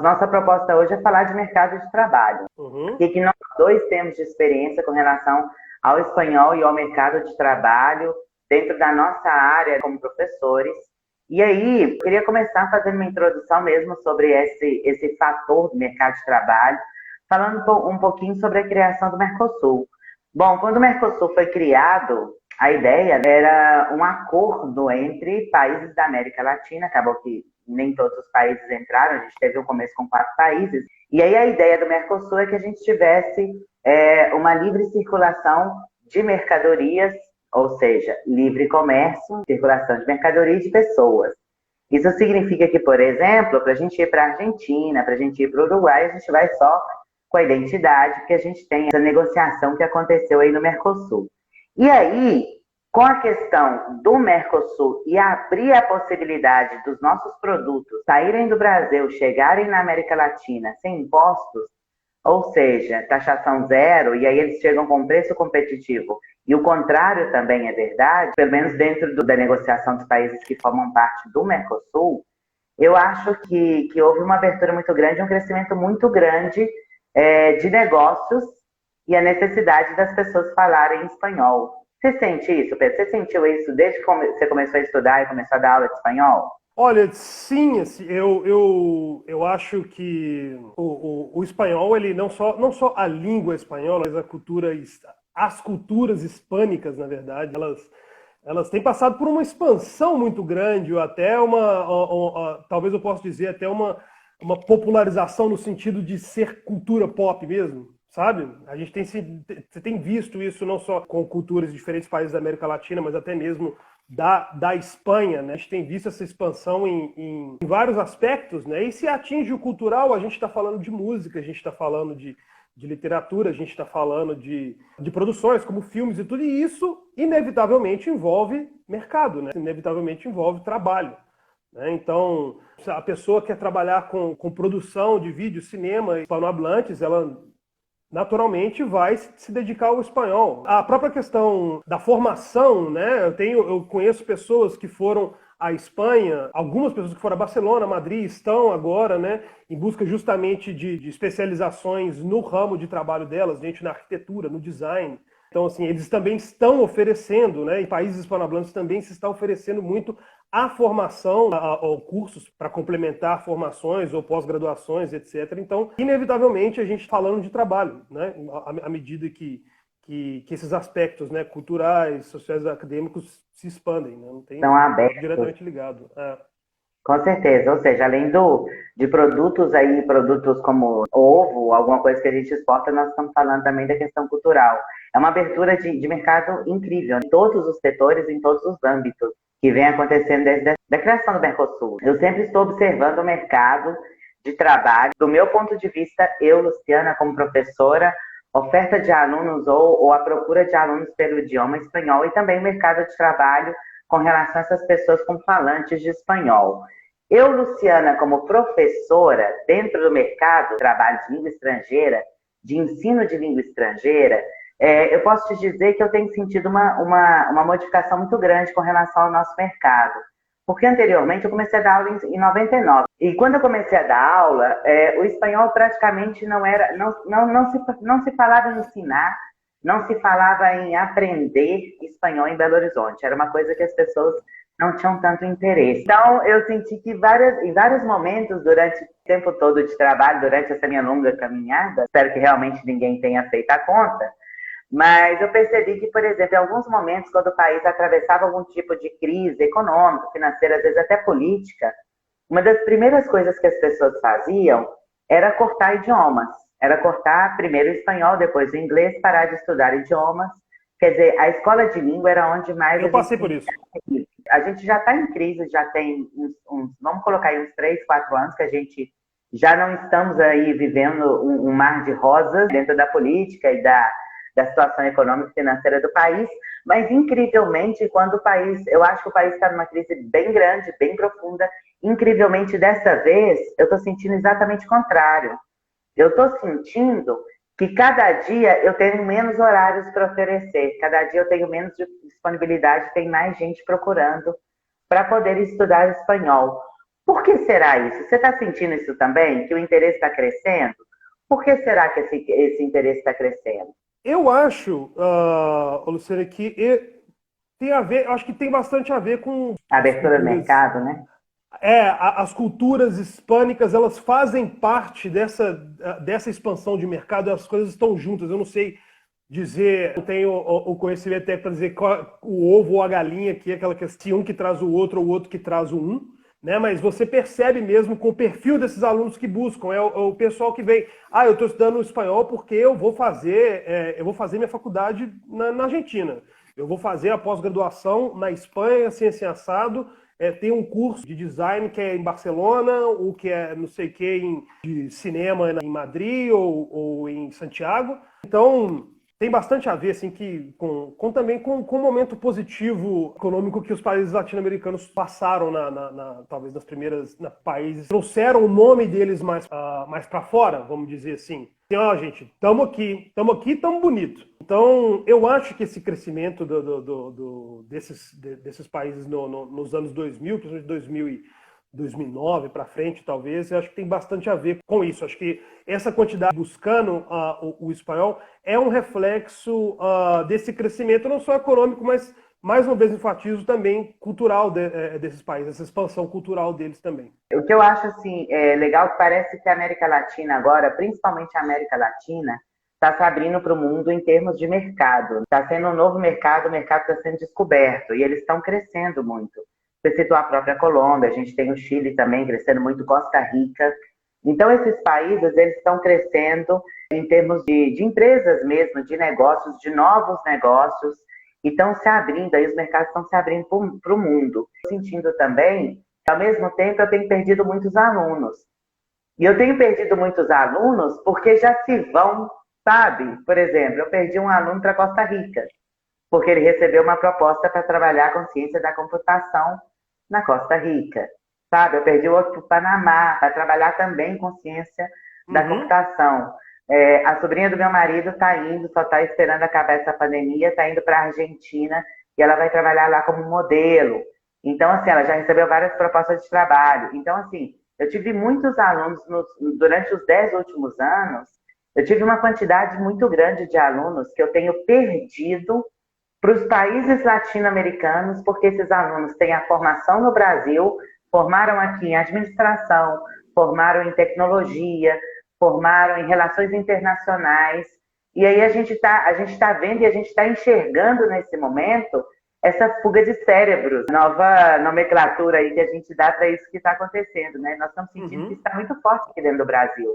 Nossa proposta hoje é falar de mercado de trabalho. Uhum. E que nós dois temos de experiência com relação ao espanhol e ao mercado de trabalho dentro da nossa área como professores. E aí, eu queria começar fazendo uma introdução mesmo sobre esse fator do mercado de trabalho, falando um pouquinho sobre a criação do Mercosul. Bom, quando o Mercosul foi criado, a ideia era um acordo entre países da América Latina, acabou que nem todos os países entraram, a gente teve um começo com 4 países, e aí a ideia do Mercosul é que a gente tivesse uma livre circulação de mercadorias, ou seja, livre comércio, circulação de mercadoria e de pessoas. Isso significa que, por exemplo, para a gente ir para a Argentina, para a gente ir para o Uruguai, a gente vai só com a identidade, porque a gente tem essa negociação que aconteceu aí no Mercosul. E aí, com a questão do Mercosul e abrir a possibilidade dos nossos produtos saírem do Brasil, chegarem na América Latina sem impostos, ou seja, taxação zero, e aí eles chegam com preço competitivo. E o contrário também é verdade, pelo menos dentro da negociação dos países que formam parte do Mercosul, eu acho que houve uma abertura muito grande, um crescimento muito grande de negócios e a necessidade das pessoas falarem espanhol. Você sente isso, Pedro? Você sentiu isso desde que você começou a estudar e começou a dar aula de espanhol? Olha, sim, assim, eu acho que o espanhol, ele não só a língua espanhola, mas as culturas hispânicas, na verdade, elas têm passado por uma expansão muito grande, ou até talvez eu possa dizer, até uma popularização no sentido de ser cultura pop mesmo, sabe? Você tem visto isso não só com culturas de diferentes países da América Latina, mas até mesmo da Espanha, né? A gente tem visto essa expansão em vários aspectos, né? E se atinge o cultural, a gente está falando de música, a gente está falando de literatura, a gente está falando de produções como filmes e tudo, e isso inevitavelmente envolve mercado, né? Inevitavelmente envolve trabalho, né? Então, se a pessoa quer trabalhar com produção de vídeo, cinema, hispanohablantes, ela naturalmente vai se dedicar ao espanhol. A própria questão da formação, né? Eu conheço pessoas que foram à Espanha, algumas pessoas que foram a Barcelona, Madrid, estão agora, né, em busca justamente de especializações no ramo de trabalho delas, gente na arquitetura, no design. Então, assim, eles também estão oferecendo, né, em países hispanohablantes também se está oferecendo muito a formação, ou cursos para complementar formações ou pós-graduações, etc. Então, inevitavelmente, a gente falando de trabalho, né, à medida que esses aspectos, né, culturais, sociais, acadêmicos se expandem, né, não Estão tem abertos. diretamente ligado. É. Com certeza, ou seja, além de produtos aí, produtos como ovo, alguma coisa que a gente exporta, nós estamos falando também da questão cultural. É uma abertura de mercado incrível, em todos os setores, em todos os âmbitos, que vem acontecendo desde a criação do Mercosul. Eu sempre estou observando o mercado de trabalho, do meu ponto de vista, eu, Luciana, como professora, oferta de alunos ou a procura de alunos pelo idioma espanhol e também o mercado de trabalho com relação a essas pessoas com falantes de espanhol. Eu, Luciana, como professora, dentro do mercado, trabalho de língua estrangeira, de ensino de língua estrangeira, eu posso te dizer que eu tenho sentido uma modificação muito grande com relação ao nosso mercado. Porque anteriormente eu comecei a dar aula em 99. E quando eu comecei a dar aula, o espanhol praticamente não era, não se falava em ensinar, não se falava em aprender espanhol em Belo Horizonte. Era uma coisa que as pessoas não tinham tanto interesse. Então, eu senti que em vários momentos, durante o tempo todo de trabalho, durante essa minha longa caminhada, espero que realmente ninguém tenha feito a conta, mas eu percebi que, por exemplo, em alguns momentos, quando o país atravessava algum tipo de crise econômica, financeira, às vezes até política, uma das primeiras coisas que as pessoas faziam era cortar idiomas. Era cortar primeiro o espanhol, depois o inglês, parar de estudar idiomas. Quer dizer, a escola de língua era onde mais Eu a gente passei se por isso. enfiava. A gente já está em crise, já tem vamos colocar aí uns 3, 4 anos que a gente já não estamos aí vivendo um mar de rosas dentro da política e da situação econômica e financeira do país, mas incrivelmente, quando o país, eu acho que o país está numa crise bem grande, bem profunda, incrivelmente dessa vez, eu estou sentindo exatamente o contrário. Eu estou sentindo que cada dia eu tenho menos horários para oferecer, cada dia eu tenho menos disponibilidade, tem mais gente procurando para poder estudar espanhol. Por que será isso? Você está sentindo isso também? Que o interesse está crescendo? Por que será que esse interesse está crescendo? Eu acho, Luciana, que tem a ver, acho que tem bastante a ver com A as abertura do culturas. mercado, né? As culturas hispânicas, elas fazem parte dessa expansão de mercado, as coisas estão juntas. Eu não sei dizer, eu tenho o conhecimento até para dizer qual, o ovo ou a galinha, que é aquela questão, um que traz o outro ou o outro que traz o um, né? Mas você percebe mesmo com o perfil desses alunos que buscam, é o pessoal que vem, eu estou estudando espanhol porque eu vou fazer minha faculdade na Argentina. Eu vou fazer a pós-graduação na Espanha, assim, assim, assado. Tem um curso de design que é em Barcelona, o que é não sei o que de cinema em Madrid ou em Santiago. Então, tem bastante a ver assim, também com o momento positivo econômico que os países latino-americanos passaram, talvez nas primeiras países. Trouxeram o nome deles mais para fora, vamos dizer assim. Gente, estamos aqui, estamos bonitos. Então, eu acho que esse crescimento desses países nos anos 2000, principalmente 2009 para frente, talvez, eu acho que tem bastante a ver com isso. Acho que essa quantidade buscando o espanhol é um reflexo desse crescimento, não só econômico, mas, mais uma vez, enfatizo também cultural desses países, essa expansão cultural deles também. O que eu acho assim, legal, que parece que a América Latina agora, principalmente a América Latina, está se abrindo para o mundo em termos de mercado. Está sendo um novo mercado, o mercado está sendo descoberto e eles estão crescendo muito. Você citou a própria Colômbia, a gente tem o Chile também crescendo muito, Costa Rica. Então, esses países eles estão crescendo em termos de empresas mesmo, de negócios, de novos negócios, e estão se abrindo, aí os mercados estão se abrindo para o mundo. Sentindo também, ao mesmo tempo, eu tenho perdido muitos alunos. E eu tenho perdido muitos alunos porque já se vão, sabe? Por exemplo, eu perdi um aluno para Costa Rica, porque ele recebeu uma proposta para trabalhar com ciência da computação na Costa Rica. Sabe? Eu perdi o outro para o Panamá, para trabalhar também com ciência da computação. A sobrinha do meu marido está indo, só está esperando acabar essa pandemia, está indo para a Argentina e ela vai trabalhar lá como modelo. Então, assim, ela já recebeu várias propostas de trabalho. Então, assim, eu tive muitos alunos durante os 10 últimos anos, eu tive uma quantidade muito grande de alunos que eu tenho perdido para os países latino-americanos, porque esses alunos têm a formação no Brasil, formaram aqui em administração, formaram em tecnologia, formaram em relações internacionais, e aí a gente tá vendo e a gente está enxergando nesse momento essa fuga de cérebros, nova nomenclatura aí que a gente dá para isso que está acontecendo, né? Nós estamos sentindo que está muito forte aqui dentro do Brasil,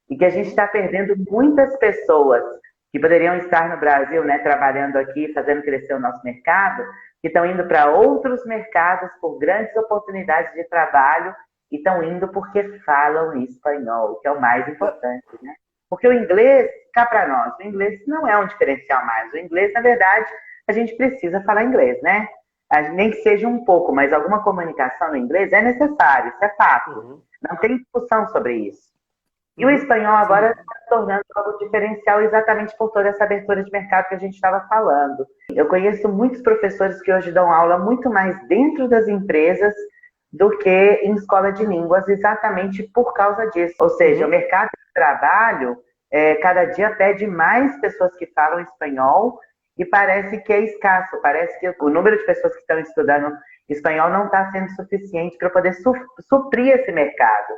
e que a gente está perdendo muitas pessoas que poderiam estar no Brasil, né, trabalhando aqui, fazendo crescer o nosso mercado, que estão indo para outros mercados por grandes oportunidades de trabalho e estão indo porque falam espanhol, que é o mais importante, né? Porque o inglês, cá para nós, o inglês não é um diferencial mais. O inglês, na verdade, a gente precisa falar inglês, né? Nem que seja um pouco, mas alguma comunicação no inglês é necessário, isso é fato. Não tem discussão sobre isso. E o espanhol agora está se tornando algo diferencial exatamente por toda essa abertura de mercado que a gente estava falando. Eu conheço muitos professores que hoje dão aula muito mais dentro das empresas do que em escola de línguas, exatamente por causa disso. Ou seja, o mercado de trabalho cada dia pede mais pessoas que falam espanhol e parece que é escasso, parece que o número de pessoas que estão estudando espanhol não está sendo suficiente para poder suprir esse mercado.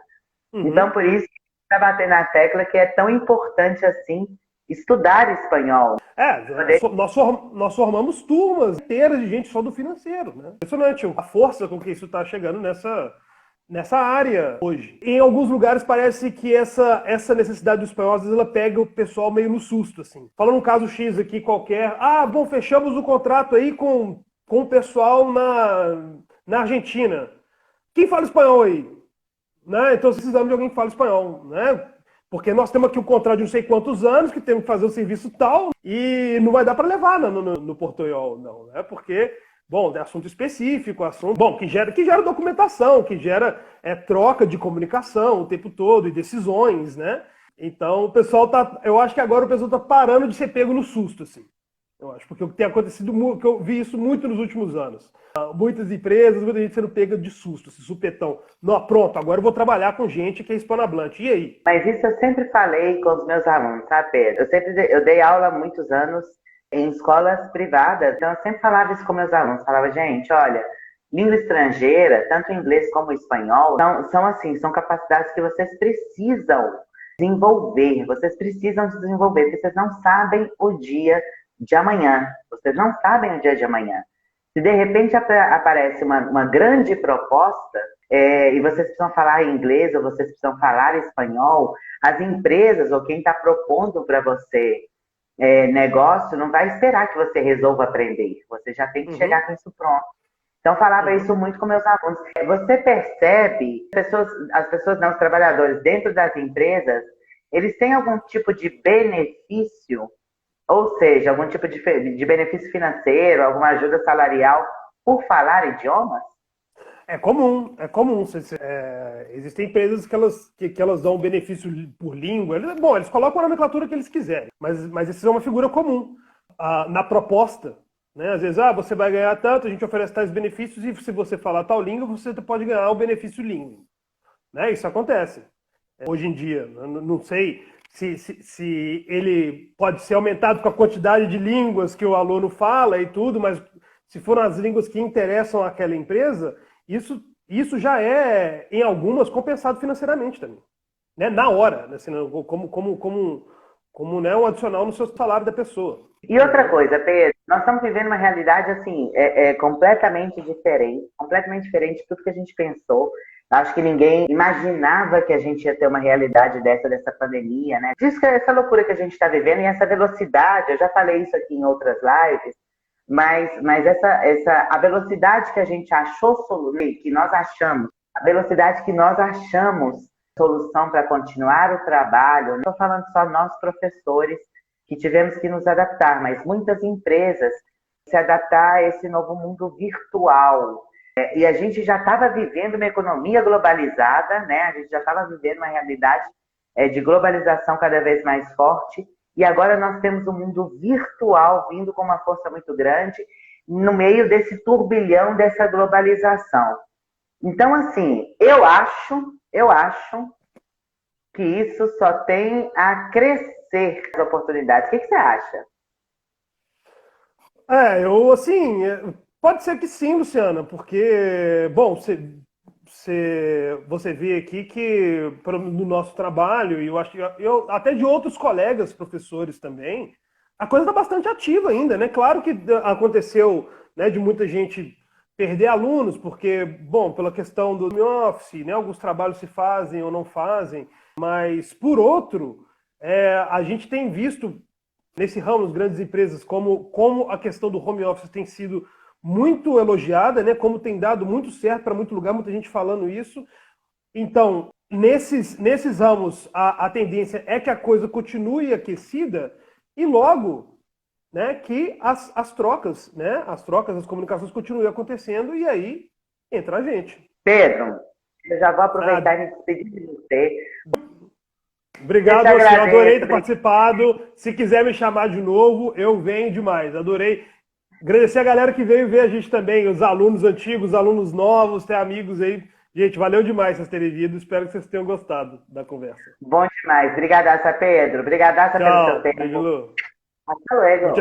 Então, por isso, está batendo na tecla que é tão importante assim estudar espanhol. Nós formamos turmas inteiras de gente só do financeiro, né? Impressionante a força com que isso está chegando nessa área hoje. Em alguns lugares parece que essa necessidade do espanhol, às vezes ela pega o pessoal meio no susto, assim. Falando um caso X aqui qualquer, bom, fechamos o contrato aí com o pessoal na Argentina. Quem fala espanhol aí? Né? Então precisamos de alguém que fale espanhol, né? Porque nós temos aqui um contrato de não sei quantos anos que temos que fazer o serviço tal e não vai dar para levar no portunhol, não, né? Porque, bom, é assunto específico, que gera documentação, que gera troca de comunicação o tempo todo e decisões, né? Então o pessoal eu acho que agora o pessoal tá parando de ser pego no susto, assim. Eu acho, porque o que tem acontecido, que eu vi isso muito nos últimos anos. Muitas empresas, muita gente sendo pega de susto, esse supetão. Não, pronto, agora eu vou trabalhar com gente que é hispanohablante. E aí? Mas isso eu sempre falei com os meus alunos, sabe, Pedro? Eu dei aula há muitos anos em escolas privadas, então eu sempre falava isso com meus alunos. Falava, gente, olha, língua estrangeira, tanto inglês como espanhol, são capacidades que vocês precisam desenvolver, vocês precisam desenvolver, porque vocês não sabem o dia de amanhã, vocês não sabem o dia de amanhã. Se de repente aparece uma grande proposta, e vocês precisam falar inglês ou vocês precisam falar espanhol, as empresas ou quem está propondo para você negócio não vai esperar que você resolva aprender. Você já tem que chegar com isso pronto. Então, falava isso muito com meus alunos. Você percebe, os trabalhadores dentro das empresas, eles têm algum tipo de benefício, ou seja, algum tipo de benefício financeiro, alguma ajuda salarial por falar idiomas? É comum, é comum. Existem empresas que elas dão benefício por língua. Eles colocam a nomenclatura que eles quiserem, mas isso é uma figura comum na proposta. Né? Às vezes, você vai ganhar tanto, a gente oferece tais benefícios, e se você falar tal língua, você pode ganhar o benefício língua. Né? Isso acontece. Hoje em dia, não sei se ele pode ser aumentado com a quantidade de línguas que o aluno fala e tudo, mas se forem as línguas que interessam àquela empresa, isso já é, em algumas, compensado financeiramente também. Né? Na hora, assim, como né, um adicional no seu salário da pessoa. E outra coisa, Pedro, nós estamos vivendo uma realidade assim, completamente diferente de tudo que a gente pensou. Acho que ninguém imaginava que a gente ia ter uma realidade dessa pandemia, né? Diz que essa loucura que a gente está vivendo e essa velocidade, eu já falei isso aqui em outras lives, mas a velocidade que a gente achou, que nós achamos, a velocidade que nós achamos solução para continuar o trabalho, não estou falando só nós professores que tivemos que nos adaptar, mas muitas empresas se adaptar a esse novo mundo virtual. E a gente já estava vivendo uma economia globalizada, né? A gente já estava vivendo uma realidade de globalização cada vez mais forte, e agora nós temos um mundo virtual vindo com uma força muito grande no meio desse turbilhão dessa globalização. Então, assim, eu acho que isso só tem a crescer as oportunidades. O que você acha? Pode ser que sim, Luciana, porque, bom, você vê aqui que no nosso trabalho, e eu acho até de outros colegas professores também, a coisa está bastante ativa ainda, né? Claro que aconteceu, né, de muita gente perder alunos, porque, bom, pela questão do home office, né, alguns trabalhos se fazem ou não fazem, mas, por outro, a gente tem visto nesse ramo, nas grandes empresas, como a questão do home office tem sido muito elogiada, né? Como tem dado muito certo para muito lugar, muita gente falando isso. Então, nesses ramos, a tendência é que a coisa continue aquecida e logo, né, que as trocas, as comunicações continuem acontecendo e aí entra a gente. Pedro, eu já vou aproveitar e me despedir de você. Obrigado, eu adorei ter participado. Se quiser me chamar de novo, eu venho demais. Adorei. Agradecer a galera que veio ver a gente também, os alunos antigos, os alunos novos, ter amigos aí. Gente, valeu demais vocês terem vindo. Espero que vocês tenham gostado da conversa. Bom demais. Obrigadaça, Pedro. Obrigadaça pelo seu tempo. Beijo, Lu. Hasta luego.